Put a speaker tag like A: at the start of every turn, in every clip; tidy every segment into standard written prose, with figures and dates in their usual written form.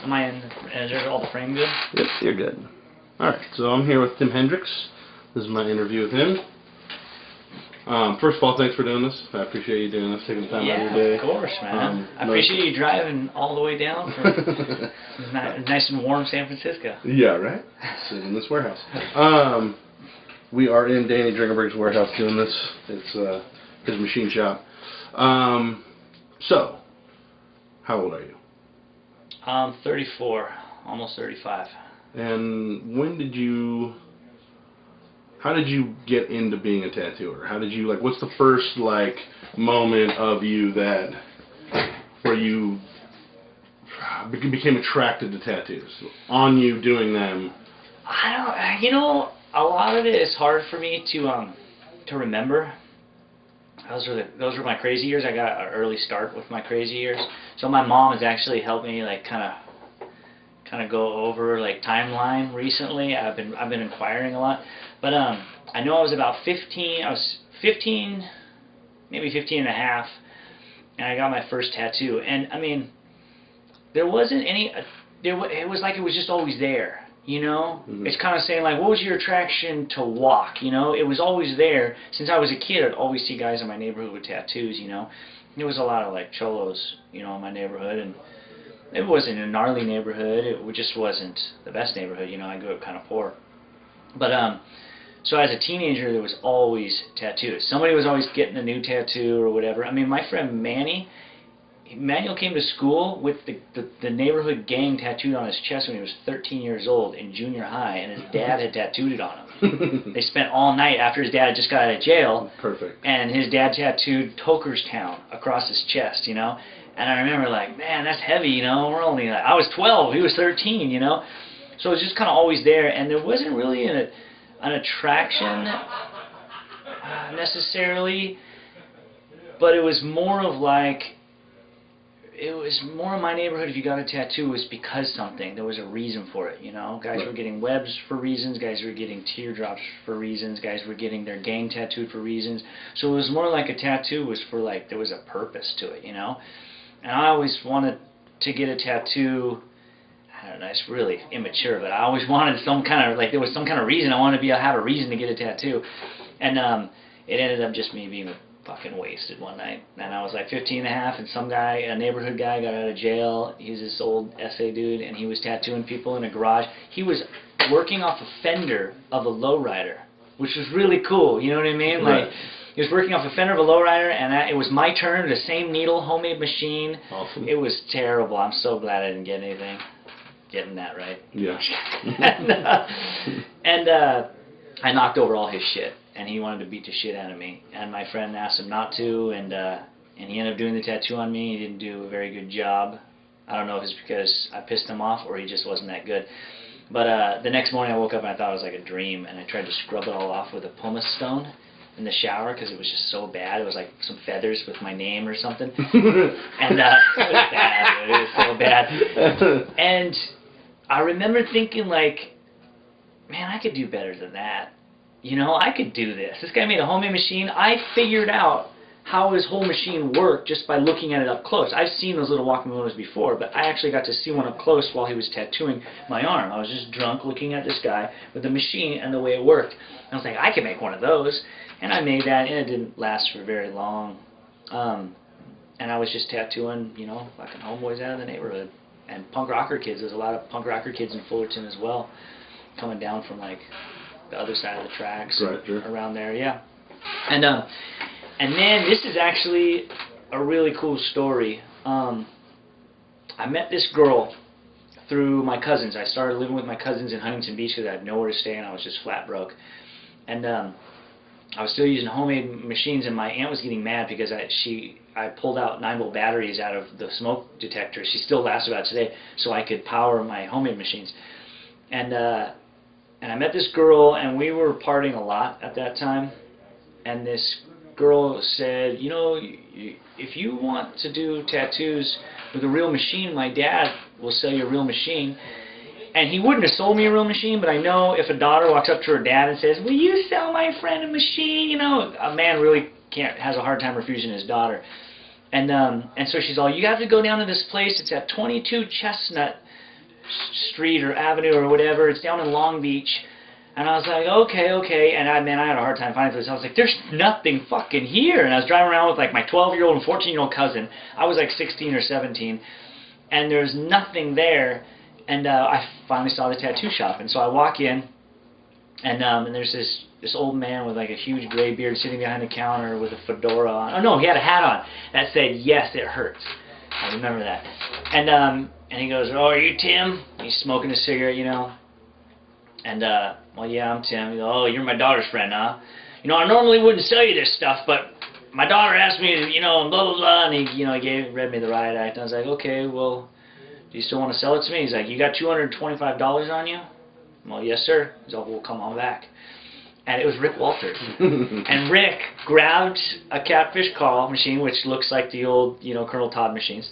A: Am I in? Is there all the frame good?
B: Yep, you're good. Alright, so I'm here with Tim Hendricks. This is my interview with him. First of all, thanks for doing this. I appreciate you doing this, taking the time out of your day.
A: Yeah, of course, man. I appreciate you driving all the way down from nice and warm San Francisco.
B: Yeah, right? Sitting in this warehouse. We are in Danny Dringenberg's warehouse doing this. It's his machine shop. So, how old are you?
A: I'm 34, almost 35.
B: And how did you get into being a tattooer? How did you, what's the first, moment of you where you became attracted to tattoos? On you doing them?
A: A lot of it is hard for me to remember. Those were my crazy years. I got an early start with my crazy years. So my mom has actually helped me kind of go over timeline recently. I've been inquiring a lot, but I know I was about 15. I was 15, maybe 15 and a half, and I got my first tattoo. And I mean, there wasn't any. It was like it was just always there.
B: Mm-hmm.
A: It's kind of saying what was your attraction to walk? It was always there. Since I was a kid, I'd always see guys in my neighborhood with tattoos. There was a lot of cholos, in my neighborhood, and it wasn't a gnarly neighborhood. It just wasn't the best neighborhood. I grew up kind of poor, but so as a teenager, there was always tattoos. Somebody was always getting a new tattoo or whatever. I mean, my friend Manuel came to school with the neighborhood gang tattooed on his chest when he was 13 years old in junior high, and his dad had tattooed it on him. They spent all night after his dad just got out of jail. Perfect. And his dad tattooed Tokerstown across his chest, And I remember man, that's heavy, We're only I was 12, he was 13, So it was just kind of always there, and there wasn't really an attraction necessarily, but it was more of it was more in my neighborhood. If you got a tattoo, it was because something. There was a reason for it, Guys were getting webs for reasons. Guys were getting teardrops for reasons. Guys were getting their gang tattooed for reasons. So it was more like a tattoo was for there was a purpose to it, And I always wanted to get a tattoo. I don't know, it's really immature, but I always wanted some kind of, there was some kind of reason. I wanted to have a reason to get a tattoo. And it ended up just me being fucking wasted one night. And I was 15 and a half, and some guy, a neighborhood guy, got out of jail. He's this old SA dude, and he was tattooing people in a garage. He was working off a fender of a lowrider, which was really cool, you know what I mean?
B: Right.
A: He was working off a fender of a lowrider, and it was my turn, the same needle, homemade machine.
B: Awesome.
A: It was terrible. I'm so glad I didn't get anything. Getting that right.
B: Yeah.
A: and I knocked over all his shit, and he wanted to beat the shit out of me. And my friend asked him not to, and he ended up doing the tattoo on me. He didn't do a very good job. I don't know if it's because I pissed him off or he just wasn't that good. But the next morning I woke up and I thought it was like a dream, and I tried to scrub it all off with a pumice stone in the shower because it was just so bad. It was like some feathers with my name or something. And it was bad, dude. It was so bad. And I remember thinking man, I could do better than that. I could do this. This guy made a homemade machine. I figured out how his whole machine worked just by looking at it up close. I've seen those little walking motors before, but I actually got to see one up close while he was tattooing my arm. I was just drunk looking at this guy with the machine and the way it worked. And I was like, I can make one of those. And I made that, and it didn't last for very long. And I was just tattooing, fucking homeboys out of the neighborhood. And punk rocker kids. There's a lot of punk rocker kids in Fullerton as well, coming down from the other side of the tracks,
B: right, sure.
A: Around there, yeah. And then this is actually a really cool story. I met this girl through my cousins. I started living with my cousins in Huntington Beach because I had nowhere to stay and I was just flat broke. And I was still using homemade machines, and my aunt was getting mad because I pulled out 9-volt batteries out of the smoke detector. She still laughs about it today, so I could power my homemade machines. And I met this girl, and we were partying a lot at that time. And this girl said, if you want to do tattoos with a real machine, my dad will sell you a real machine. And he wouldn't have sold me a real machine, but I know if a daughter walks up to her dad and says, will you sell my friend a machine? A man really has a hard time refusing his daughter. And so she's all, you have to go down to this place. It's at 22 Chestnut street or avenue or whatever. It's down in Long Beach. And I was like, okay. And I had a hard time finding this. I was like, there's nothing fucking here. And I was driving around with like my 12-year-old and 14-year-old cousin. I was like 16 or 17. And there's nothing there. And I finally saw the tattoo shop. And so I walk in, and there's this old man with like a huge gray beard sitting behind the counter with a fedora on. Oh no, he had a hat on that said, "Yes, it hurts." I remember that. And he goes, "Oh, are you Tim?" He's smoking a cigarette, you know. And well, yeah, I'm Tim. He goes, "Oh, you're my daughter's friend, huh? You know, I normally wouldn't sell you this stuff, but my daughter asked me to, you know, and blah blah blah." And he, you know, read me the riot act. And I was like, "Okay, well, do you still want to sell it to me?" He's like, "You got $225 on you?" Well, yes, sir. He's like, "Well, come on back." And it was Rick Walters. And Rick grabbed a catfish claw machine, which looks like the old, you know, Colonel Todd machines.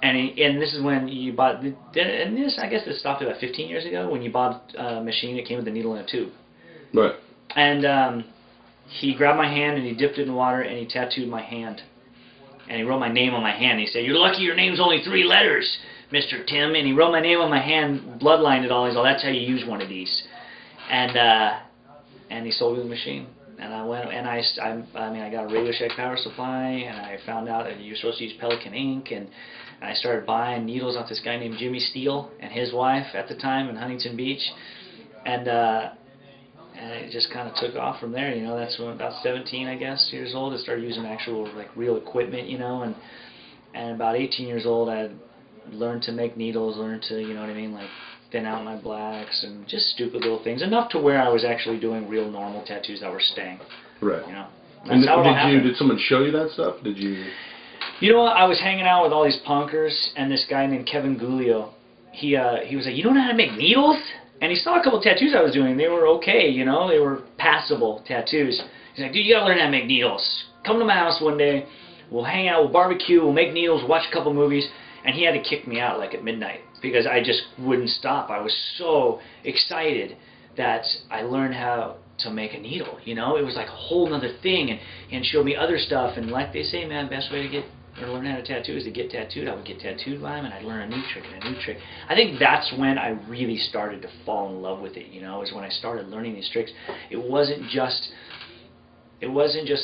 A: And this is when you bought, and this, I guess this stopped about 15 years ago, when you bought a machine that came with a needle and a tube.
B: Right.
A: And he grabbed my hand and he dipped it in water and he tattooed my hand. And he wrote my name on my hand. He said, "You're lucky your name's only 3 letters, Mr. Tim." And he wrote my name on my hand, bloodlined it all. He's all, "That's how you use one of these." And he sold me the machine. And I went, and I got a Radio Shack power supply, and I found out that you're supposed to use Pelican ink, and I started buying needles off this guy named Jimmy Steele and his wife at the time in Huntington Beach. And it just kind of took off from there, you know. That's when, about 17, I guess, years old, I started using actual, like, real equipment, you know. And about 18 years old, I learned to make needles, learned to, you know what I mean, like, thin out my blacks and just stupid little things, enough to where I was actually doing real normal tattoos that were staying. Right. You know.
B: And how it all happened. Did someone show you that stuff? Did you?
A: You know what? I was hanging out with all these punkers, and this guy named Kevin Guglio. He was like, "You don't know how to make needles?" And he saw a couple tattoos I was doing. They were okay, you know. They were passable tattoos. He's like, "Dude, you gotta learn how to make needles. Come to my house one day. We'll hang out. We'll barbecue. We'll make needles. We'll watch a couple movies." And he had to kick me out like at midnight because I just wouldn't stop. I was so excited that I learned how to make a needle, you know. It was like a whole other thing, and showed me other stuff. And like they say, man, best way to get or learn how to tattoo is to get tattooed. I would get tattooed by him, and I'd learn a new trick and a new trick. I think that's when I really started to fall in love with it, you know, is when I started learning these tricks. It wasn't just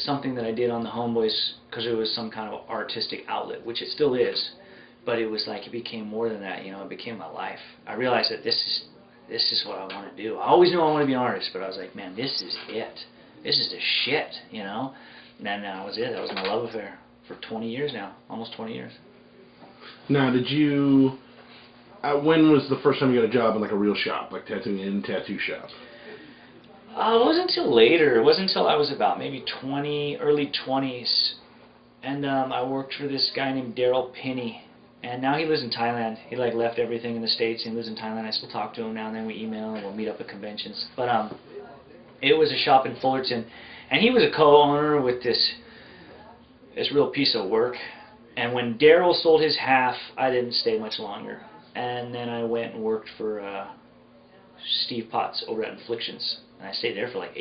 A: something that I did on the Homeboys because it was some kind of artistic outlet, which it still is. But it was like, it became more than that, you know. It became my life. I realized that this is what I want to do. I always knew I wanted to be an artist, but I was like, man, this is it. This is the shit, you know. And then that was it. That was my love affair for 20 years now, almost 20 years.
B: Now, did you? When was the first time you got a job in like a real shop, like tattooing in a tattoo shop?
A: It wasn't until later. It wasn't until I was about maybe 20, early 20s, and I worked for this guy named Daryl Pinney. And now he lives in Thailand. He like left everything in the States and lives in Thailand. I still talk to him now and then. We email and we'll meet up at conventions. But it was a shop in Fullerton, and he was a co-owner with this real piece of work. And when Daryl sold his half, I didn't stay much longer. And then I went and worked for Steve Potts over at Inflictions, and I stayed there for like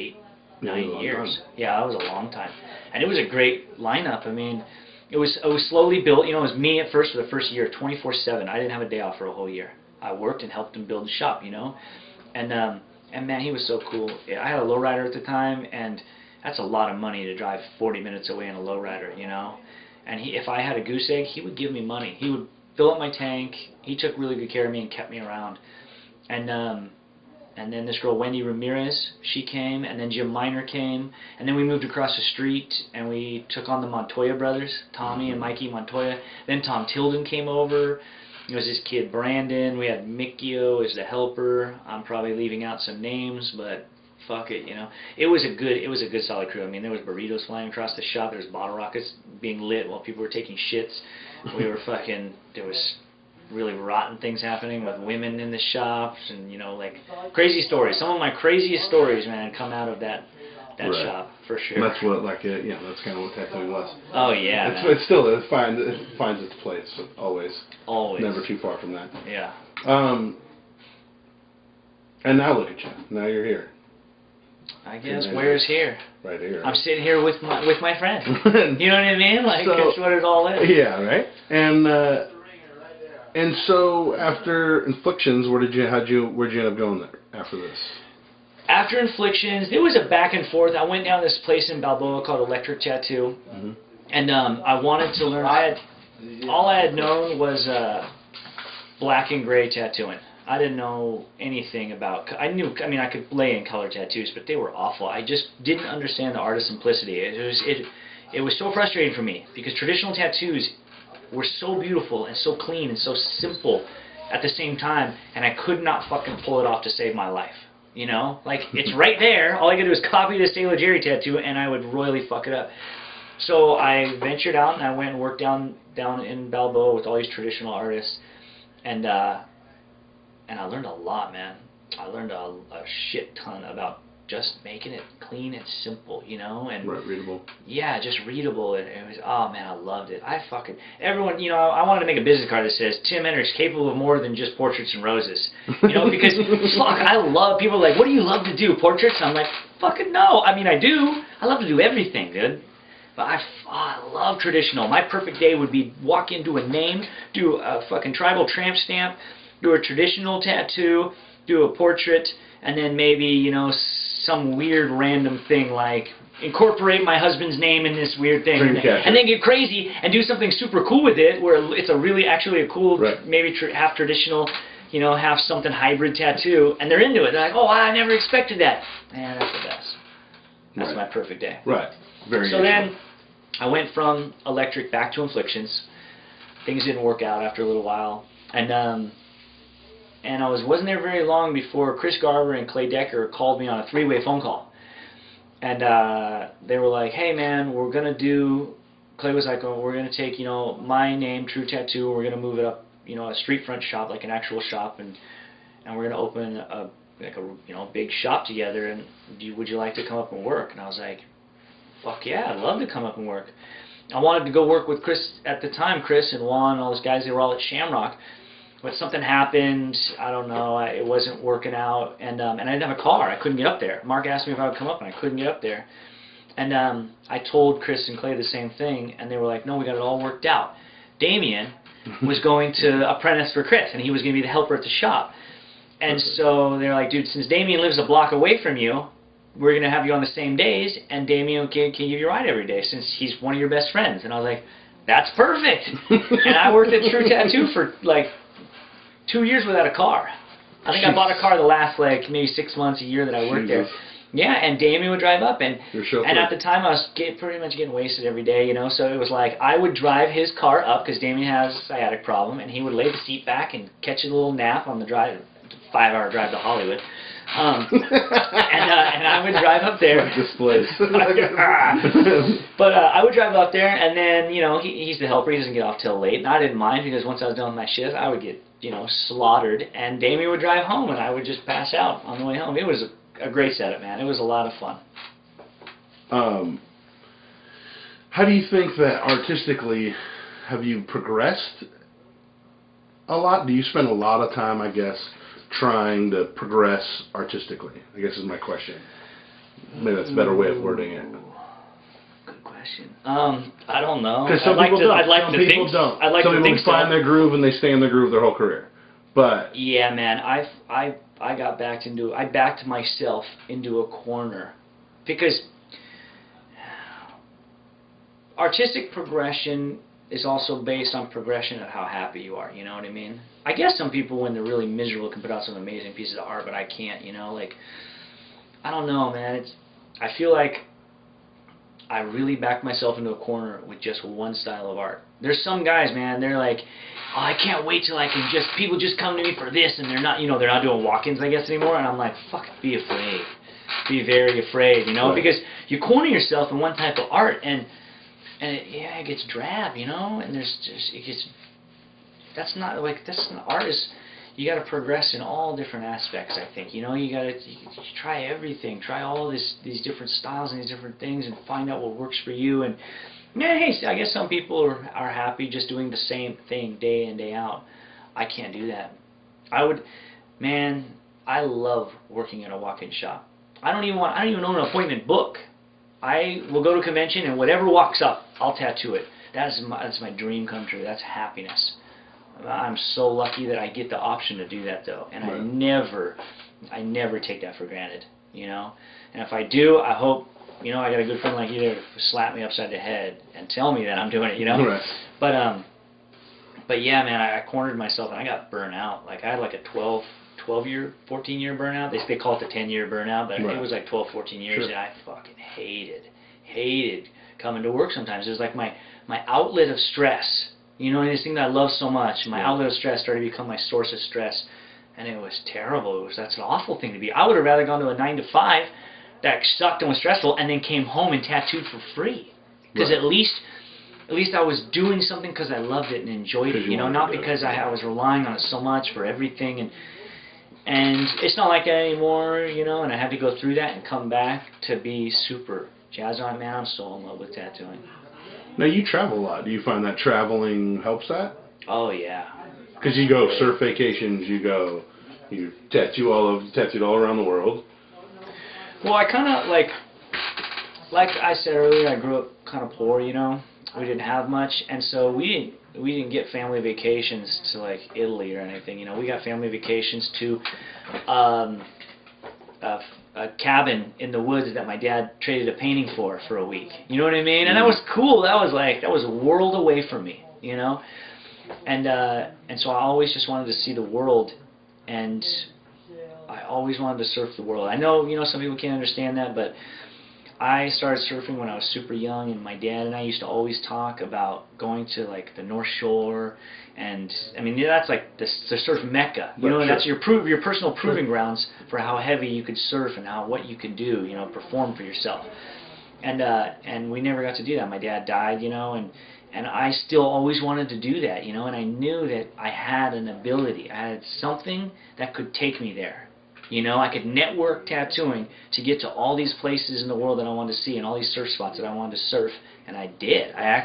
A: 9 years. Yeah, that was a long time, and it was a great lineup. I mean. It was slowly built. You know, it was me at first for the first year, 24/7. I didn't have a day off for a whole year. I worked and helped him build the shop, you know. And man, he was so cool. I had a lowrider at the time, and that's a lot of money to drive 40 minutes away in a lowrider, you know. And if I had a goose egg, he would give me money. He would fill up my tank. He took really good care of me and kept me around. And then this girl, Wendy Ramirez, she came, and then Jim Miner came, and then we moved across the street, and we took on the Montoya brothers, Tommy and Mikey Montoya. Then Tom Tilden came over. There was this kid, Brandon. We had Mikio as the helper. I'm probably leaving out some names, but fuck it, you know. It was a good solid crew. I mean, there was burritos flying across the shop. There was bottle rockets being lit while people were taking shits. We were there was really rotten things happening with women in the shops, and you know, like crazy stories. Some of my craziest stories, man, come out of that shop for sure.
B: That's what, like, yeah, that's kind of what tattooing was.
A: Oh yeah.
B: It finds its place always.
A: Always.
B: Never too far from that.
A: Yeah.
B: And now look at you. Now you're here.
A: I guess where's here?
B: Right here.
A: I'm sitting here with my friend. You know what I mean? Like, that's what it all is.
B: Yeah. Right. And And so after Inflictions, where'd you end up going there after this?
A: After Inflictions, there was a back and forth. I went down to this place in Balboa called Electric Tattoo, and I wanted to learn. All I had known was black and gray tattooing. I didn't know anything about. I mean, I could lay in color tattoos, but they were awful. I just didn't understand the art of simplicity. It was so frustrating for me because traditional tattoos were so beautiful and so clean and so simple at the same time, and I could not fucking pull it off to save my life. You know, like it's right there. All I gotta do is copy the Sailor Jerry tattoo, and I would royally fuck it up. So I ventured out and I went and worked down in Balboa with all these traditional artists, and I learned a lot, man. I learned a shit ton about just making it clean and simple, you know, and
B: readable. Yeah,
A: just readable. And it was, oh man, I loved it. Everyone, you know, I wanted to make a business card that says Tim Hendricks capable of more than just portraits and roses, you know, because fuck, I love people are like, what do you love to do, portraits? I'm like, fucking no. I mean, I do. I love to do everything, dude. But I love traditional. My perfect day would be walk into a name, do a fucking tribal tramp stamp, do a traditional tattoo, do a portrait, and then maybe, you know, some weird random thing like incorporate my husband's name in this weird thing, and then get crazy and do something super cool with it where it's actually a cool, maybe half traditional, you know, half something hybrid tattoo, and they're into it. They're like, oh, I never expected that. Man, that's the best. That's my perfect day.
B: Right. Very
A: so then I went from Electric back to Inflictions. Things didn't work out after a little while, and I wasn't there very long before Chris Garver and Clay Decker called me on a three-way phone call. And they were like, hey man, Clay was like, oh, we're going to take, you know, my name, True Tattoo, we're going to move it up, you know, a street front shop, like an actual shop, and we're going to open a big shop together, and would you like to come up and work? And I was like, fuck yeah, I'd love to come up and work. I wanted to go work with Chris at the time, Chris and Juan, all those guys, they were all at Shamrock. But something happened, I don't know, it wasn't working out, and I didn't have a car, I couldn't get up there. Mark asked me if I would come up, and I couldn't get up there. And I told Chris and Clay the same thing, and they were like, no, we got it all worked out. Damien was going to apprentice for Chris, and he was going to be the helper at the shop. And so they're like, dude, since Damien lives a block away from you, we're going to have you on the same days, and Damien can give you a ride every day, since he's one of your best friends. And I was like, that's perfect. And I worked at True Tattoo for, like, 2 years without a car. I think I bought a car the last like maybe 6 months, a year that I worked there. Yeah, and Damien would drive up, and at the time I was pretty much getting wasted every day, you know. So it was like I would drive his car up because Damien has a sciatic problem, and he would lay the seat back and catch a little nap on the drive, 5-hour drive to Hollywood. And I would drive up there.
B: Like this place.
A: But I would drive up there, and then, you know, he's the helper. He doesn't get off till late, and I didn't mind because once I was done with my shift, I would get, you know, slaughtered, and Damien would drive home, and I would just pass out on the way home. It was a great setup, man. It was a lot of fun.
B: How do you think that artistically have you progressed a lot? Do you spend a lot of time, I guess, trying to progress artistically? I guess is my question. Maybe that's a better way of wording it.
A: Good question. I don't know.
B: Because some people don't. Some people find their groove and they stay in their groove their whole career. But
A: yeah, man, I backed myself into a corner because artistic progression is also based on progression of how happy you are, you know what I mean? I guess some people, when they're really miserable, can put out some amazing pieces of art, but I can't, you know? Like, I don't know, man. I feel like I really backed myself into a corner with just one style of art. There's some guys, man, they're like, oh, I can't wait till people just come to me for this, and they're not, you know, they're not doing walk-ins, I guess, anymore, and I'm like, fuck, be afraid. Be very afraid, you know? Right. Because you corner yourself in one type of art, and it gets drab, you know, and that's not art is, you got to progress in all different aspects, I think, you know, you try everything, try all these different styles and these different things and find out what works for you, and yeah, hey, I guess some people are happy just doing the same thing day in, day out. I can't do that. I love working in a walk-in shop. I don't even own an appointment book. I will go to a convention, and whatever walks up, I'll tattoo it. That's my dream come true. That's happiness. I'm so lucky that I get the option to do that though, and I never take that for granted, you know. And if I do, I hope, you know, I got a good friend like you there to slap me upside the head and tell me that I'm doing it, you know.
B: Right.
A: But yeah, man, I cornered myself and I got burnt out. Like I had like a 12-year, 14-year burnout. They call it the 10-year burnout, but
B: right.
A: it was like 12, 14 years,
B: sure.
A: and I fucking hated coming to work sometimes. It was like my outlet of stress. You know, this thing that I love so much, my outlet of stress started to become my source of stress, and it was terrible. That's an awful thing to be. I would have rather gone to a 9 to 5 that sucked and was stressful, and then came home and tattooed for free, because
B: right.
A: at least I was doing something because I loved it and enjoyed it. You know, not because I was relying on it so much for everything, and it's not like that anymore. You know, and I had to go through that and come back to be super jazz on. Man, I'm so in love with tattooing.
B: Now you travel a lot. Do you find that traveling helps that?
A: Oh yeah.
B: Because you go surf vacations, you tattooed all around the world.
A: Well, I kind of like I said earlier, I grew up kind of poor. You know, we didn't have much, and so we didn't get family vacations to like Italy or anything. You know, we got family vacations to a cabin in the woods that my dad traded a painting for a week. You know what I mean? And that was cool. That was a world away from me, you know? And so I always just wanted to see the world, and I always wanted to surf the world. I know, you know, some people can't understand that, but I started surfing when I was super young, and my dad and I used to always talk about going to like the North Shore, and I mean that's like the surf mecca, you know, and that's your personal proving grounds for how heavy you could surf and what you could do, you know, perform for yourself. And we never got to do that. My dad died, you know, and I still always wanted to do that, you know, and I knew that I had an ability, I had something that could take me there. You know, I could network tattooing to get to all these places in the world that I wanted to see and all these surf spots that I wanted to surf, and I did. I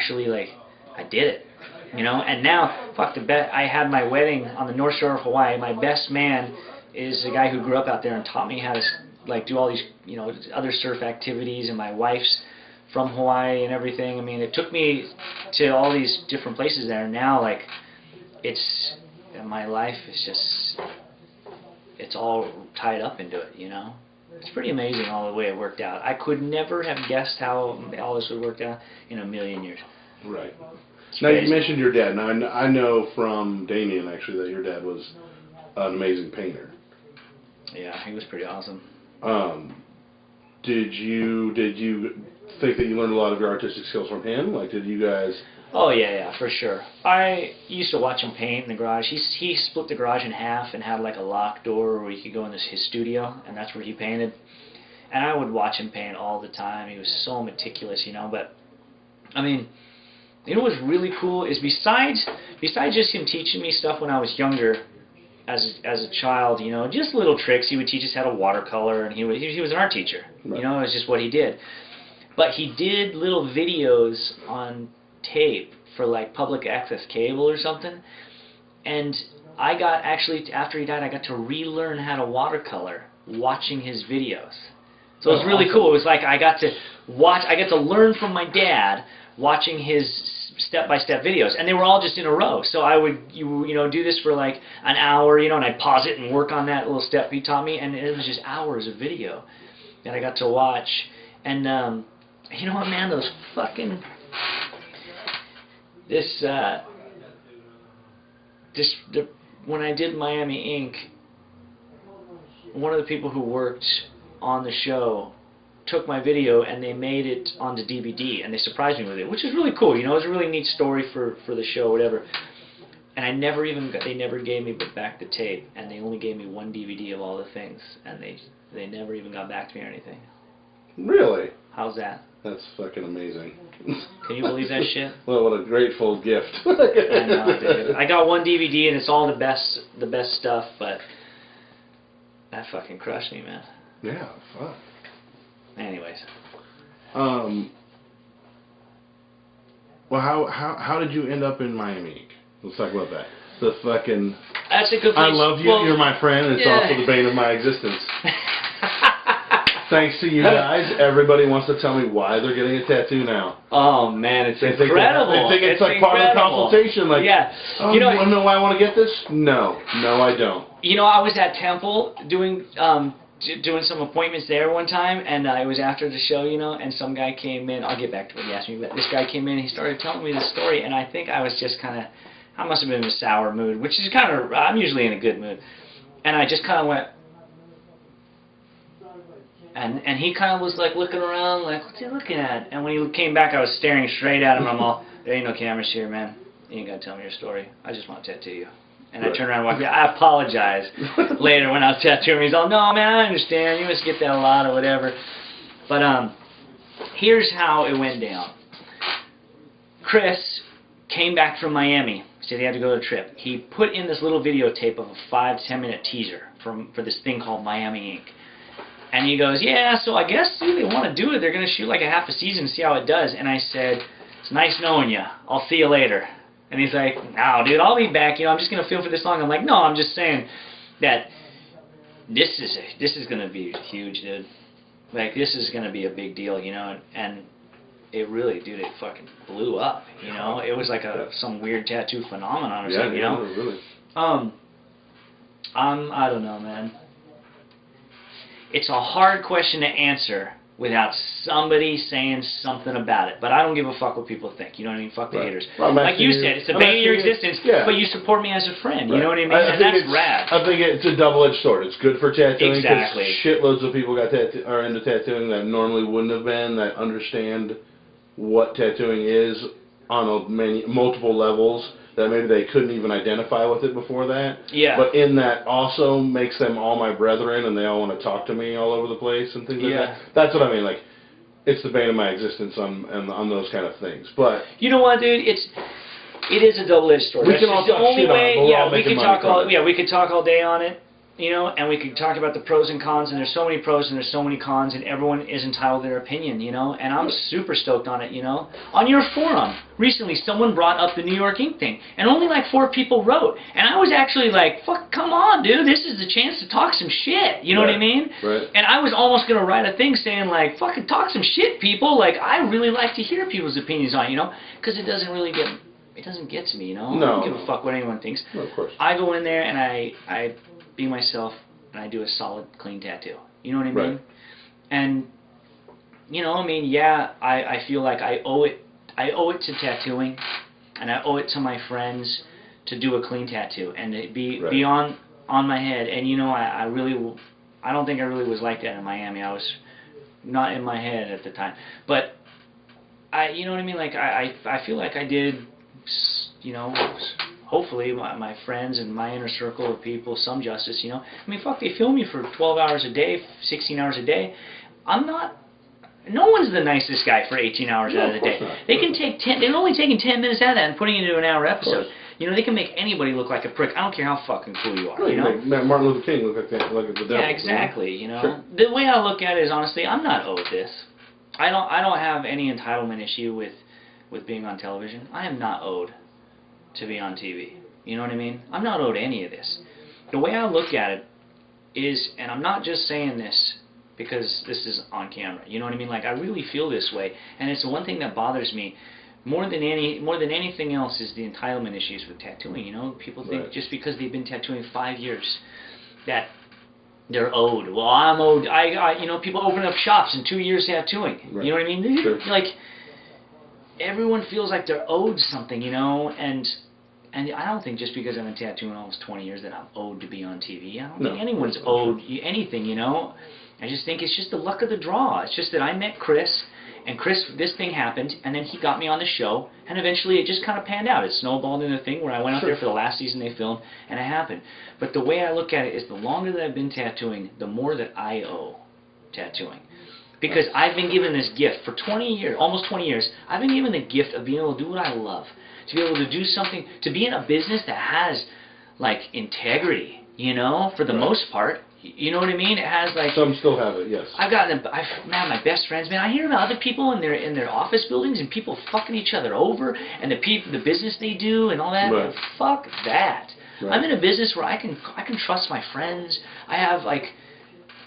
A: did it. You know, and now, I had my wedding on the North Shore of Hawaii. My best man is a guy who grew up out there and taught me how to like do all these, you know, other surf activities, and my wife's from Hawaii and everything. I mean, it took me to all these different places there, and now like my life is just, it's all tied up into it, you know. It's pretty amazing all the way it worked out. I could never have guessed how all this would work out in a million years.
B: Right. Now you mentioned your dad. Now I know from Damien actually that your dad was an amazing painter.
A: Yeah, he was pretty awesome.
B: Did you think that you learned a lot of your artistic skills from him? Like, did you guys?
A: Oh yeah, for sure. I used to watch him paint in the garage. He split the garage in half and had like a locked door where you could go in his studio, and that's where he painted. And I would watch him paint all the time. He was so meticulous, you know. But I mean, you know what was really cool is besides just him teaching me stuff when I was younger, as a child, you know, just little tricks. He would teach us how to watercolor, and he was an art teacher. Right. You know, it was just what he did. But he did little videos on tape for like public access cable or something, and I got, actually after he died, I got to relearn how to watercolor watching his videos. So it was really cool. It was like I got to learn from my dad watching his step-by-step videos, and they were all just in a row. So I would you know do this for like an hour, you know, and I'd pause it and work on that little step he taught me, and it was just hours of video that I got to watch. And you know what, man, those fucking when I did Miami Ink, one of the people who worked on the show took my video and they made it onto DVD, and they surprised me with it, which is really cool. You know, it was a really neat story for the show, whatever. And they never gave me back the tape, and they only gave me one DVD of all the things, and they never even got back to me or anything.
B: Really?
A: How's that?
B: That's fucking amazing.
A: Can you believe that shit?
B: Well, what a grateful gift.
A: I know, dude. I got one DVD and it's all the best stuff, but that fucking crushed me, man.
B: Yeah, fuck.
A: Anyways.
B: Well, how did you end up in Miami Ink? Let's talk about that. The fucking.
A: That's a good place.
B: I love you.
A: Well,
B: you're my friend. It's also the bane of my existence. Thanks to you guys, everybody wants to tell me why they're getting a tattoo now.
A: Oh man, it's
B: They
A: incredible.
B: think it's like part of the consultation. Like,
A: yeah.
B: Oh,
A: you know
B: why I want to get this? No, I don't.
A: You know, I was at Temple doing some appointments there one time, and it was after the show, you know, and some guy came in. I'll get back to what he asked me, but this guy came in and he started telling me the story, and I think I was just kind of, I must have been in a sour mood, which is kind of, I'm usually in a good mood, and I just kind of went, and he kind of was like looking around, like, what's he looking at? And when he came back, I was staring straight at him. I'm all, there ain't no cameras here, man. You ain't got to tell me your story. I just want to tattoo you. And I turned around and walked away. I apologize later when I was tattooing him. He's all, no, man, I understand. You must get that a lot or whatever. But here's how it went down. Chris came back from Miami. He said he had to go to a trip. He put in this little videotape of a 5 to 10 minute teaser for this thing called Miami Ink. And he goes, yeah, so I guess if they want to do it, they're going to shoot like a half a season and see how it does. And I said, it's nice knowing you. I'll see you later. And he's like, no, dude, I'll be back. You know, I'm just going to film for this long. I'm like, no, I'm just saying that this is going to be huge, dude. Like, this is going to be a big deal, you know. And it really, dude, it fucking blew up, you know. It was like some weird tattoo phenomenon or something, you know.
B: Really.
A: I don't know, man. It's a hard question to answer without somebody saying something about it. But I don't give a fuck what people think. You know what I mean? Fuck the haters.
B: Well,
A: like you said, it's the bane of your existence, but you support me as a friend. You know what I mean? And that's rad.
B: I think it's a double-edged sword. It's good for tattooing.
A: Exactly.
B: Shitloads of people are into tattooing that normally wouldn't have been, that understand what tattooing is on multiple levels, that maybe they couldn't even identify with it before that.
A: Yeah.
B: But in that also makes them all my brethren, and they all want to talk to me all over the place and things like that. That's what I mean. Like, it's the bane of my existence on those kind of things. But
A: you know what, dude? It is a double-edged sword.
B: We can all talk shit on it, but we're all making money from it.
A: We could talk all day on it. You know, and we could talk about the pros and cons, and there's so many pros and there's so many cons, and everyone is entitled to their opinion, you know, and I'm super stoked on it, you know. On your forum, recently someone brought up the New York Ink thing, and only like 4 people wrote, and I was actually like, fuck, come on, dude, this is the chance to talk some shit, you know what I mean?
B: Right.
A: And I was almost going to write a thing saying, like, fucking talk some shit, people, like, I really like to hear people's opinions on it, you know, because it doesn't really get to me, you know.
B: No.
A: I don't give a fuck what anyone thinks.
B: No, of course.
A: I go in there and I be myself, and I do a solid, clean tattoo. You know what I mean?
B: Right.
A: And, you know, I mean, yeah, I feel like I owe it to tattooing, and I owe it to my friends to do a clean tattoo, and it be on my head. And, you know, I don't think I really was like that in Miami. I was not in my head at the time. But, you know what I mean? Like, I feel like I did, you know, hopefully my friends and my inner circle of people some justice, you know. I mean, fuck, they film me for 12 hours a day, 16 hours a day. No one's the nicest guy for 18 hours out of the day. They're only taking 10 minutes out of that and putting it into an hour episode. You know, they can make anybody look like a prick. I don't care how fucking cool you are, you know.
B: Make Martin Luther King look like the devil.
A: Yeah, exactly, you know.
B: Sure.
A: The way I look at it is, honestly, I'm not owed this. I don't have any entitlement issue with being on television. I am not owed to be on TV. You know what I mean? I'm not owed any of this. The way I look at it is, and I'm not just saying this because this is on camera, you know what I mean? Like, I really feel this way, and it's the one thing that bothers me more than anything else is the entitlement issues with tattooing, you know? People think just because they've been tattooing 5 years that they're owed. Well, I'm owed. You know, people open up shops in 2 years tattooing. You know what I mean?
B: Sure.
A: Like, everyone feels like they're owed something, you know, and I don't think just because I've been tattooing almost 20 years that I'm owed to be on TV. I don't think anyone's owed anything, you know. I just think it's just the luck of the draw. It's just that I met Chris, and this thing happened, and then he got me on the show, and eventually it just kind of panned out. It snowballed into a thing where I went out there for the last season they filmed, and it happened. But the way I look at it is the longer that I've been tattooing, the more that I owe tattooing. Because I've been given this gift for 20 years, almost 20 years, I've been given the gift of being able to do what I love. To be able to do something, to be in a business that has, like, integrity, you know, for the most part. You know what I mean? It has, like...
B: Some still have it, yes.
A: Man, my best friends, man, I hear about other people in their office buildings and people fucking each other over and the business they do and all that.
B: Right.
A: Fuck that.
B: Right.
A: I'm in a business where I can trust my friends. I have, like...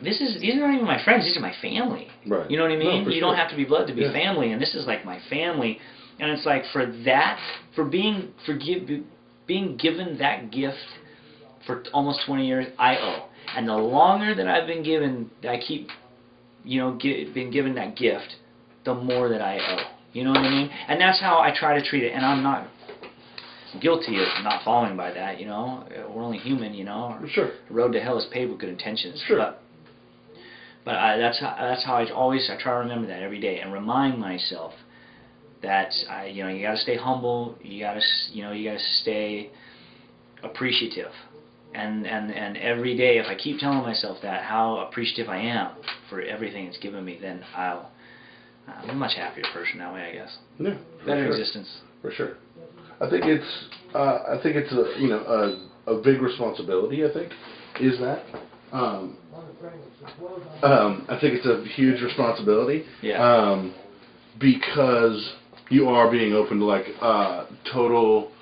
A: these are not even my friends, these are my family.
B: Right.
A: You know what I mean?
B: No,
A: you don't have to be blood to be
B: Yeah.
A: family, and this is like my family. And it's like for being given that gift for almost 20 years, I owe. And the longer that I've been given, I keep, been given that gift, the more that I owe. You know what I mean? And that's how I try to treat it. And I'm not guilty of not following by that. We're only human.
B: Sure.
A: The road to hell is paved with good intentions.
B: Sure.
A: But that's how I try to remember that every day and remind myself that you got to stay humble. You got to stay appreciative. And every day, if I keep telling myself that, how appreciative I am for everything it's given me, then I'm a much happier person that way, I guess.
B: Yeah,
A: better
B: sure.
A: existence.
B: For sure. I think it's a big responsibility. I think is that. I think it's a huge responsibility.
A: Yeah.
B: Because you are being open to like total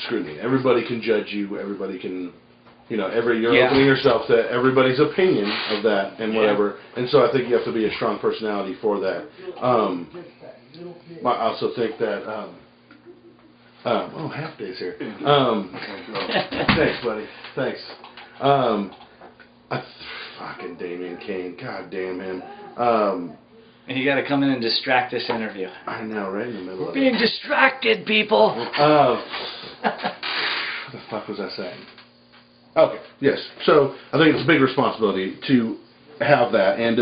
B: scrutiny. Everybody can judge you. Everybody can, you're opening yourself to everybody's opinion of that and whatever. And so I think you have to be a strong personality for that. I also think that. Half day's here. Thanks, buddy. Thanks. Fucking Damien Kane. God damn him.
A: And you got to come in and distract this interview.
B: I know, right in the middle of it.
A: Being distracted, people.
B: What the fuck was I saying? Okay, yes. So I think it's a big responsibility to have that and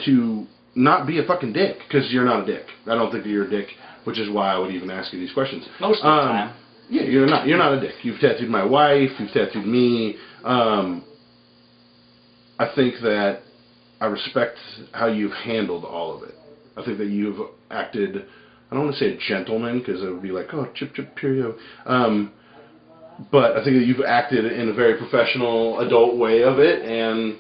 B: to not be a fucking dick, because you're not a dick. I don't think that you're a dick, which is why I would even ask you these questions.
A: Most of the time.
B: Yeah, you're not a dick. You've tattooed my wife. You've tattooed me. I think that I respect how you've handled all of it. I think that you've acted, I don't want to say a gentleman, because it would be like, oh, chip, chip, perio. But I think that you've acted in a very professional, adult way of it, and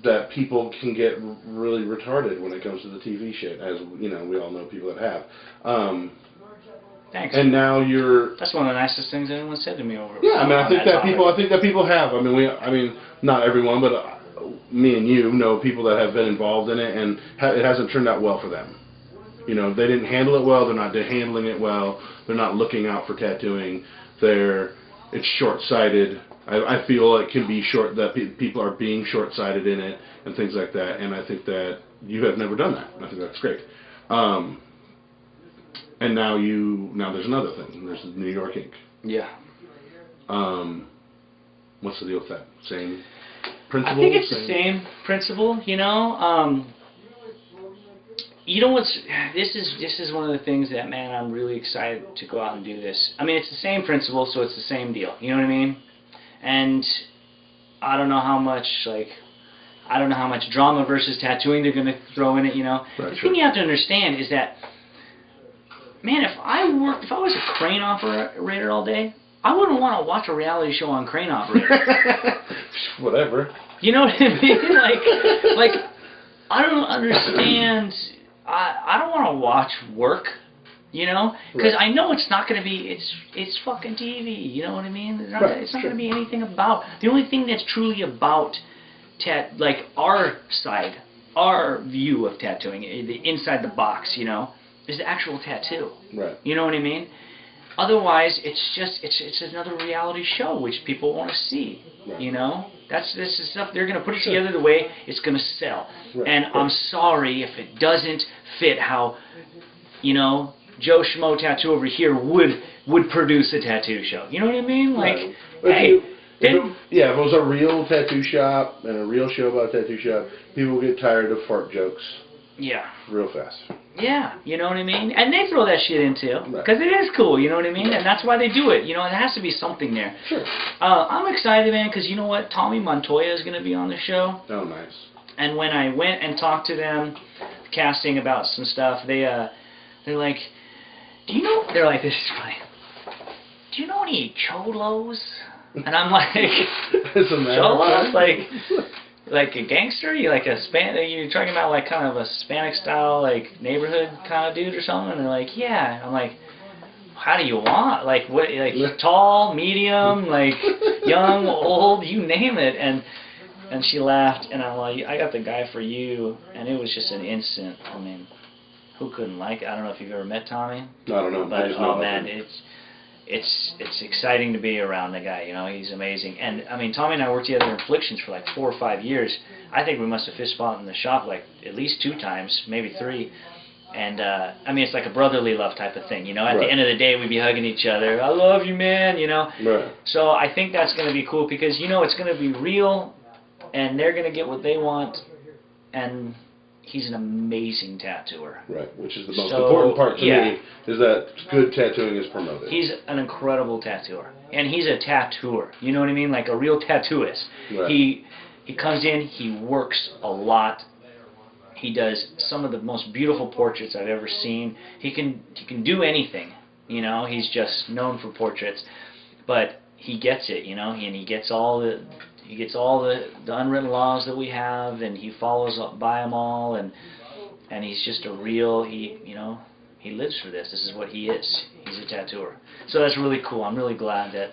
B: that people can get really retarded when it comes to the TV shit, as we all know people that have.
A: Thanks.
B: And now
A: That's one of the nicest things anyone said to me over.
B: Yeah, I think that people have. I mean, not everyone, but me and you know people that have been involved in it, and it hasn't turned out well for them. They didn't handle it well. They're not handling it well. They're not looking out for tattooing. It's short-sighted. I feel it can be that people are being short-sighted in it and things like that. And I think that you have never done that. I think that's great. And now there's another thing. There's the New York ink.
A: Yeah.
B: What's the deal with that? Same principle?
A: I think it's the same principle. This is one of the things that, man, I'm really excited to go out and do this. I mean, it's the same principle, so it's the same deal. You know what I mean? And I don't know how much drama versus tattooing they're going to throw in it.
B: Right,
A: the thing you have to understand is that, man, if I was a crane operator all day, I wouldn't want to watch a reality show on crane operators.
B: Whatever.
A: You know what I mean? Like I don't understand. I don't want to watch work, because I know it's not going to be. It's fucking TV. You know what I mean? It's not going to be anything about. The only thing that's truly about like our side, our view of tattooing, the inside the box, is the actual tattoo.
B: Right.
A: You know what I mean? Otherwise, it's another reality show which people want to see.
B: Right.
A: This is stuff they're going to put it together the way it's going to sell.
B: Right.
A: And I'm sorry if it doesn't fit how, Joe Schmo Tattoo over here would produce a tattoo show. You know what I mean? Like,
B: right.
A: hey.
B: If it was a real tattoo shop and a real show about a tattoo shop, people get tired of fart jokes.
A: Yeah.
B: Real fast.
A: Yeah, you know what I mean? And they throw that shit in too,
B: Right.
A: because it is cool, you know what I mean? And that's why they do it, it has to be something there.
B: Sure.
A: I'm excited, man, because you know what? Tommy Montoya is going to be on the show.
B: Oh, nice.
A: And when I went and talked to them, casting about some stuff, they're like, they're like, this is funny. Do you know any cholos? And I'm like, cholos? Like a gangster? You like you're talking about like kind of a Hispanic style like neighborhood kind of dude or something? And they're like, yeah. I'm like, how do you want? Like what? Like tall, medium, like young, old, you name it. And And she laughed, and I'm like, I got the guy for you, and it was just an instant. I mean, who couldn't like it? I don't know if you've ever met Tommy.
B: I don't know.
A: But
B: just know
A: oh man,
B: him.
A: it's exciting to be around the guy. You know, he's amazing. And I mean, Tommy and I worked together in Afflictions for like 4 or 5 years. I think we must have fist fought in the shop like at least 2 times, maybe 3. And I mean, it's like a brotherly love type of thing. You know, at
B: Right.
A: the end of the day, we'd be hugging each other. I love you, man. You know.
B: Right.
A: So I think that's going to be cool because you know it's going to be real, and they're going to get what they want, and he's an amazing tattooer.
B: Right, which is the most
A: So,
B: important part to
A: yeah.
B: me, is that good tattooing is promoted.
A: He's an incredible tattooer, and he's a tattooer. You know what I mean? Like a real tattooist.
B: Right.
A: He comes in, he works a lot. He does some of the most beautiful portraits I've ever seen. He can do anything. You know, he's just known for portraits, but he gets it. You know, and he gets all the unwritten laws that we have, and he follows up by them all, and he's just a real, he lives for this. This is what he is. He's a tattooer. So that's really cool. I'm really glad that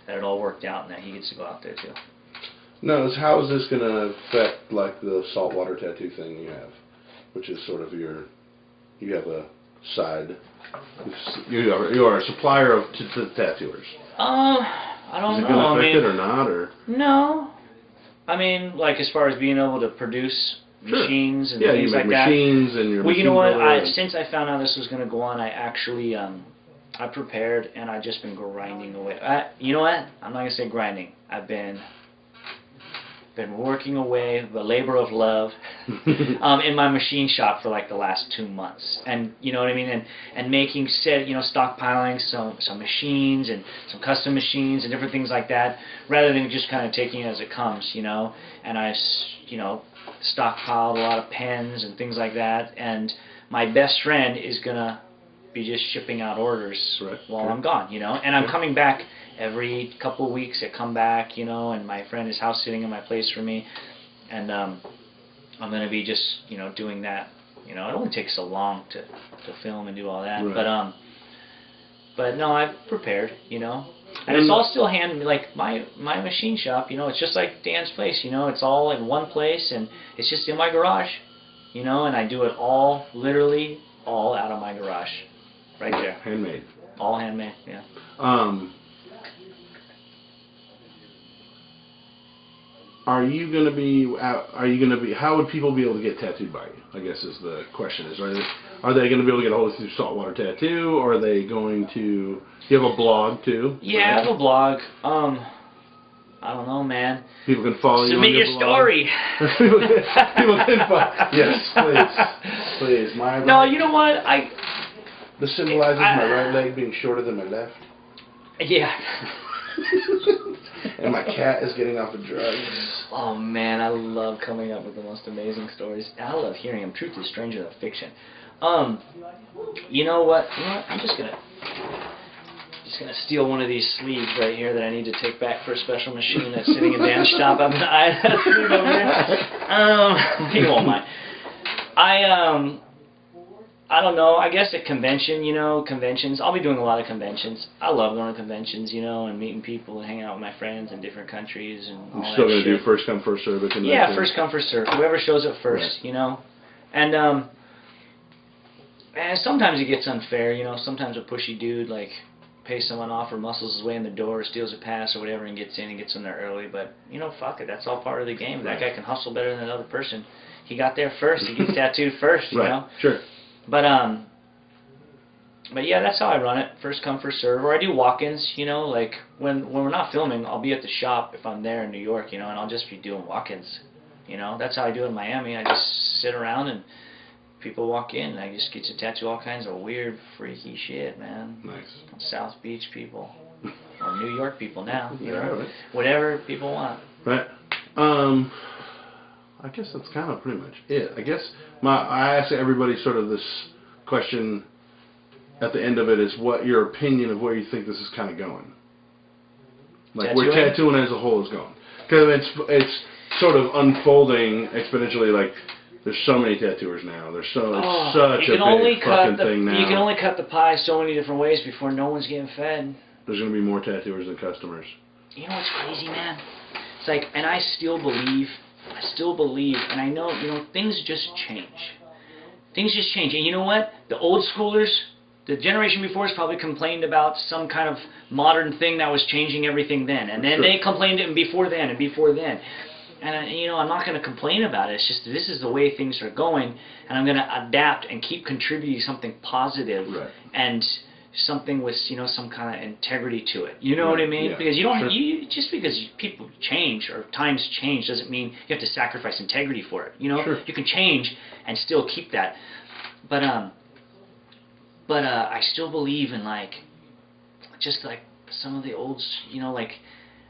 A: it all worked out and that he gets to go out there too.
B: Now, how is this going to affect like the saltwater tattoo thing you have, which is sort of you have a side, you are a supplier to tattooers.
A: I don't
B: know. Is it
A: know.
B: going to affect it or not, or?
A: No. I mean, like as far as being able to produce machines and things like that.
B: Yeah, you make machines and your.
A: Well, you know what? Since I found out this was going to go on, I actually I prepared and I've just been grinding away. You know what? I'm not going to say grinding. I've been working away, the labor of love, in my machine shop for like the last 2 months, and you know what I mean, and making stockpiling some machines and some custom machines and different things like that, rather than just kind of taking it as it comes, you know. And I stockpiled a lot of pens and things like that, and my best friend is gonna be just shipping out orders while I'm gone, you know. And I'm coming back every couple of weeks. I come back, you know, and my friend is house sitting in my place for me, and I'm going to be just, doing that. You know, it only takes so long to film and do all that, but no, I've prepared, you know, and it's all still like my machine shop, you know, it's just like Dan's place, you know, it's all in one place, and it's just in my garage, you know, and I do it all, literally, all out of my garage, right there.
B: Handmade.
A: All handmade, yeah.
B: Are you gonna be? How would people be able to get tattooed by you? I guess is the question. Are they gonna be able to get a hold of you through Saltwater Tattoo? Or are they going to? Do you have a blog too?
A: Yeah, I have a blog. I don't know, man.
B: People can follow you.
A: Submit your story.
B: People can follow. Yes, please.
A: No, you know what?
B: This symbolizes my right leg being shorter than my left.
A: Yeah.
B: And my cat is getting off of drugs.
A: Oh man, I love coming up with the most amazing stories. I love hearing them. Truth is stranger than fiction. You know what? I'm just gonna steal one of these sleeves right here that I need to take back for a special machine that's sitting in Dan's shop. I'm gonna that sleeve over there. He won't mind. I don't know. I guess at convention, conventions. I'll be doing a lot of conventions. I love going to conventions, and meeting people and hanging out with my friends in different countries and all that shit.
B: You're still going to do first come, first serve at convention?
A: Yeah, first come, first serve. Whoever shows up first, And sometimes it gets unfair, Sometimes a pushy dude, like, pays someone off or muscles his way in the door, steals a pass or whatever and gets in there early. But, fuck it. That's all part of the game. That guy can hustle better than another person. He got there first. He gets tattooed first, you know?
B: Sure.
A: But yeah, that's how I run it. First come, first serve. Or I do walk-ins, like when we're not filming, I'll be at the shop if I'm there in New York, and I'll just be doing walk-ins. That's how I do it in Miami. I just sit around and people walk in and I just get to tattoo all kinds of weird, freaky shit, man.
B: Nice.
A: South Beach people. Or New York people now,
B: Right.
A: Whatever people want.
B: Right. I guess that's kind of pretty much it. I guess I ask everybody sort of this question at the end of it is what your opinion of where you think this is kind of going. Like where tattooing as a whole is going. Because it's sort of unfolding exponentially. Like there's so many tattooers now. It's such a big fucking thing now.
A: You can only cut the pie so many different ways before no one's getting fed.
B: There's going to be more tattooers than customers.
A: You know what's crazy, man? It's like, and I still believe, and I know, things just change. Things just change. And you know what? The old schoolers, the generation before us probably complained about some kind of modern thing that was changing everything then. And then they complained it before then and before then. And, I'm not going to complain about it. It's just this is the way things are going. And I'm going to adapt and keep contributing something positive and something with, some kind of integrity to it. You know what I mean? Because you don't, just because people change or times change doesn't mean you have to sacrifice integrity for it. You can change and still keep that. But I still believe in just like some of the old,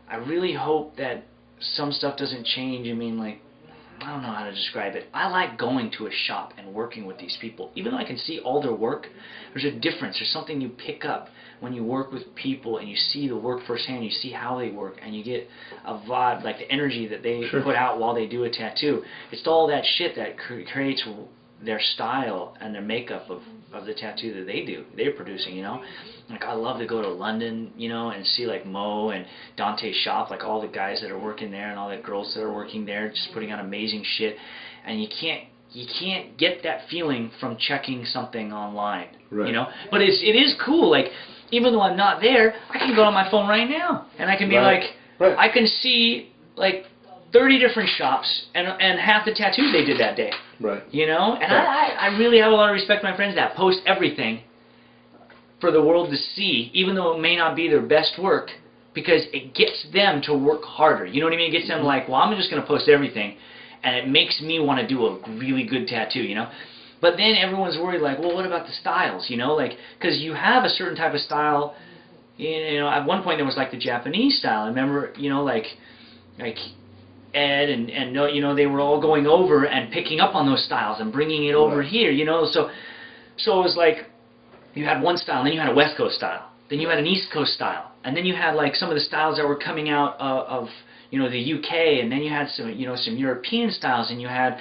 A: I really hope that some stuff doesn't change. I mean, I don't know how to describe it. I like going to a shop and working with these people. Even though I can see all their work, there's a difference. There's something you pick up when you work with people and you see the work firsthand, you see how they work, and you get a vibe, like the energy that they put out while they do a tattoo. It's all that shit that creates their style and their makeup of the tattoo that they're producing, I love to go to London, and see Mo and Dante's shop, all the guys that are working there and all the girls that are working there just putting out amazing shit. And you can't get that feeling from checking something online, But it is cool, even though I'm not there, I can go on my phone right now and I can be I can see 30 different shops and half the tattoos they did that day.
B: Right.
A: And I really have a lot of respect for my friends that post everything for the world to see, even though it may not be their best work, because it gets them to work harder. You know what I mean? It gets them well, I'm just going to post everything, and it makes me want to do a really good tattoo, But then everyone's worried, well, what about the styles, because you have a certain type of style. At one point there was the Japanese style. I remember, Ed and they were all going over and picking up on those styles and bringing it over here, So it was you had one style, and then you had a West Coast style, then you had an East Coast style, and then you had some of the styles that were coming out of the UK, and then you had some some European styles, and you had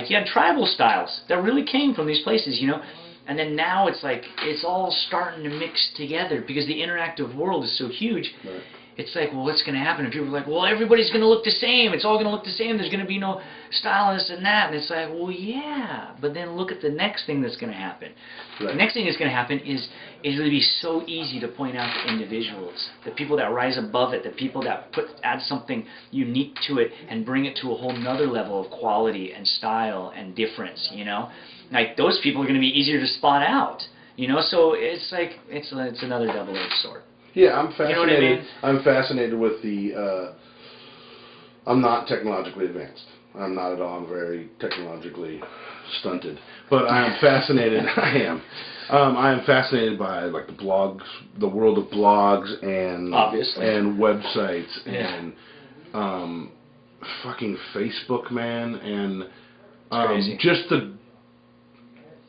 A: you had tribal styles that really came from these places, And then now it's it's all starting to mix together because the interactive world is so huge. It's well, what's going to happen if people are well, everybody's going to look the same. It's all going to look the same. There's going to be no style and this and that. And it's well, yeah. But then look at the next thing that's going to happen. The next thing that's going to happen is it's going to be so easy to point out the individuals, the people that rise above it, the people that add something unique to it and bring it to a whole nother level of quality and style and difference. Those people are going to be easier to spot out. So it's it's another double-edged sword.
B: Yeah, I'm fascinated.
A: You know what I mean?
B: I'm fascinated with the. I'm not technologically advanced. I'm not at all. I'm very technologically stunted. But I am fascinated. I am. I am fascinated by the blogs, the world of blogs and websites and fucking Facebook, man, and just the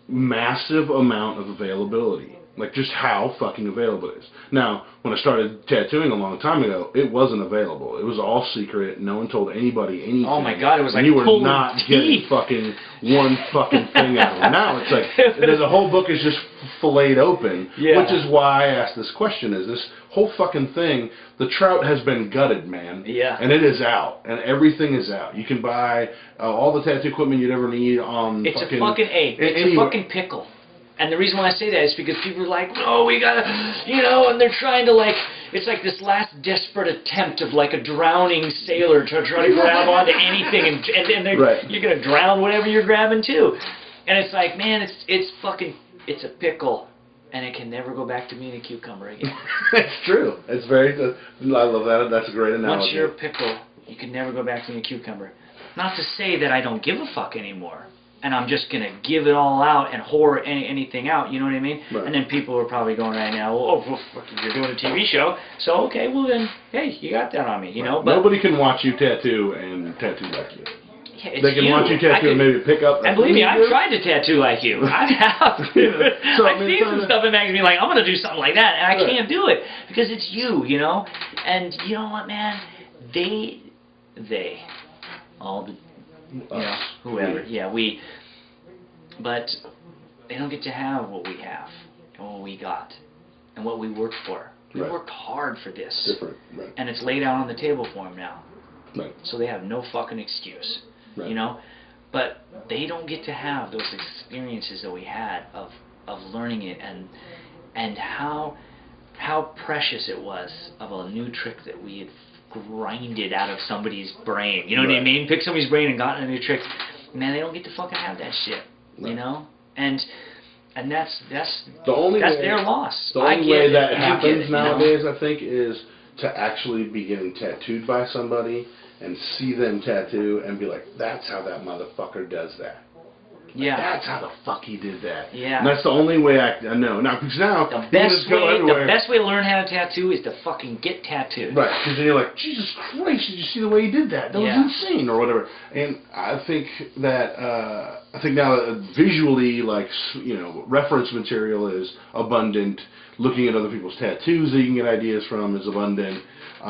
B: massive amount of availability. Just how fucking available it is. Now, when I started tattooing a long time ago, it wasn't available. It was all secret. No one told anybody anything.
A: Oh my God, it was
B: you were not getting fucking one fucking thing out of it. Now it's the whole book is just filleted open, which is why I asked this question. Is this whole fucking thing, the trout has been gutted, man.
A: Yeah.
B: And it is out. And everything is out. You can buy all the tattoo equipment you'd ever need on
A: It's a fucking pickle. And the reason why I say that is because people are no, we gotta, and they're trying to it's this last desperate attempt of a drowning sailor to try to grab onto anything, and you're gonna drown whatever you're grabbing too. And it's man, it's a pickle, and it can never go back to being a cucumber again.
B: It's true. It's very. I love that. That's a great analogy.
A: Once you're a pickle, you can never go back to being a cucumber. Not to say that I don't give a fuck anymore. And I'm just going to give it all out and whore anything out, you know what I mean?
B: Right.
A: And then people are probably going right now, you're doing a TV show, so okay, well then, hey, you got that on me, you know? But
B: nobody can watch you tattoo and tattoo like you.
A: Yeah,
B: they can watch you tattoo and maybe pick up.
A: And believe me, I've tried to tattoo like you. I have.
B: So,
A: I've seen some stuff that makes me I'm going to do something like that, and I can't do it because it's you, you know? And you know what, man? All the, whoever, we, but they don't get to have what we have and what we got and what we worked for. We worked hard for this.
B: Different, right.
A: And it's laid out on the table for them now.
B: Right.
A: So they have no fucking excuse,
B: Right.
A: you know? But they don't get to have those experiences that we had of learning it and how precious it was of a new trick that we had grinded out of somebody's brain. You know what I mean? Pick somebody's brain and gotten a new trick. Man, they don't get to fucking have that shit.
B: Right.
A: You know? And that's
B: the only way,
A: their loss.
B: The only way that
A: it,
B: happens
A: it,
B: nowadays, I think, is to actually be getting tattooed by somebody and see them tattoo and be like, that's how that motherfucker does that. Like,
A: yeah.
B: That's how the fuck he did that.
A: Yeah.
B: And that's the only way I know. Now, because now,
A: the
B: everywhere.
A: best way to learn how to tattoo is to fucking get tattooed.
B: Right, because then you're like, Jesus Christ, did you see the way he did that? That was insane, or whatever. And I think that, now visually, like, you know, reference material is abundant. Looking at other people's tattoos that you can get ideas from is abundant. You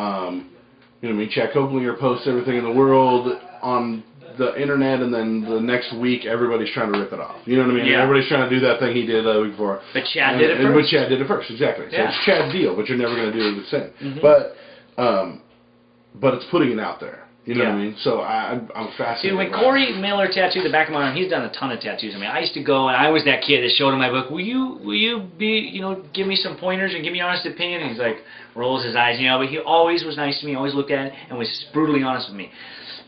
B: know what I mean? Chad Coplinger posts everything in the world on the internet, and then the next week everybody's trying to rip it off. You know what I mean?
A: Yeah.
B: Everybody's trying to do that thing he did the week before.
A: But Chad did it first.
B: But Chad did it first, exactly. So
A: Yeah.
B: it's Chad's deal, but you're never going to do the same.
A: Mm-hmm.
B: But it's putting it out there. You know what I mean? So I'm fascinated.
A: Dude, when Corey Miller tattooed the back of my arm, he's done a ton of tattoos. I mean, I used to go, and I was that kid that showed him my book. Will you be, you know, give me some pointers and give me your honest opinion? And he's like, rolls his eyes, you know. But he always was nice to me, always looked at it, and was brutally honest with me.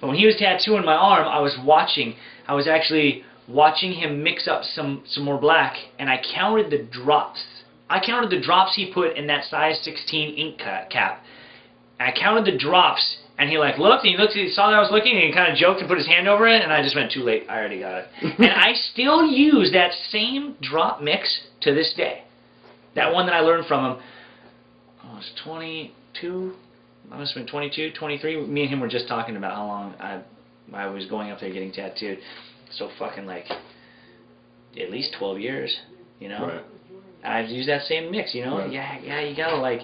A: But when he was tattooing my arm, I was actually watching him mix up some more black, and I counted the drops. I counted the drops he put in that size 16 ink cap. And I counted the drops. And he like looked, and he saw that I was looking, and he kind of joked and put his hand over it, and I just went, too late, I already got it. And I still use that same drop mix to this day. That one that I learned from him, I was 22, I must have been 22, 23. Me and him were just talking about how long I was going up there getting tattooed. So fucking like, at least 12 years, you know?
B: Right.
A: I've used that same mix, you know?
B: Right.
A: Yeah, you gotta like,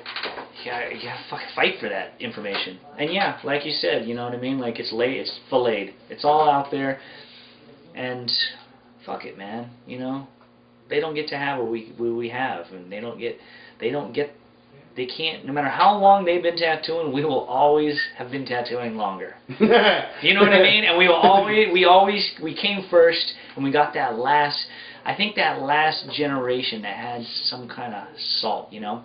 A: you gotta fucking fight for that information. And yeah, like you said, you know what I mean? Like it's filleted. It's all out there. And fuck it, man. You know? They don't get to have what we have, and they can't, no matter how long they've been tattooing, we will always have been tattooing longer. You know what I mean? And we came first, and we got that last, I think that last generation that had some kind of salt, you know?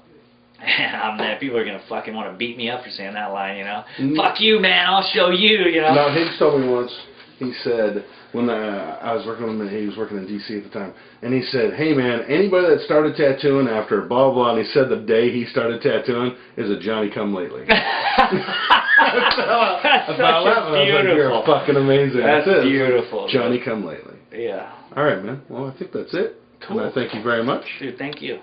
A: And people are going to fucking want to beat me up for saying that line, you know? Fuck you, man, I'll show you, you know?
B: Now, Higgs told me once, he said, when I was working with him, and he was working in D.C. at the time, and he said, hey, man, anybody that started tattooing after blah, blah, and he said the day he started tattooing is a Johnny-come-lately.
A: That's beautiful.
B: You're fucking amazing.
A: That's beautiful.
B: Johnny-come-lately.
A: Yeah.
B: All right, man. Well, I think that's it.
A: Cool.
B: And I thank you very much.
A: Dude, thank you.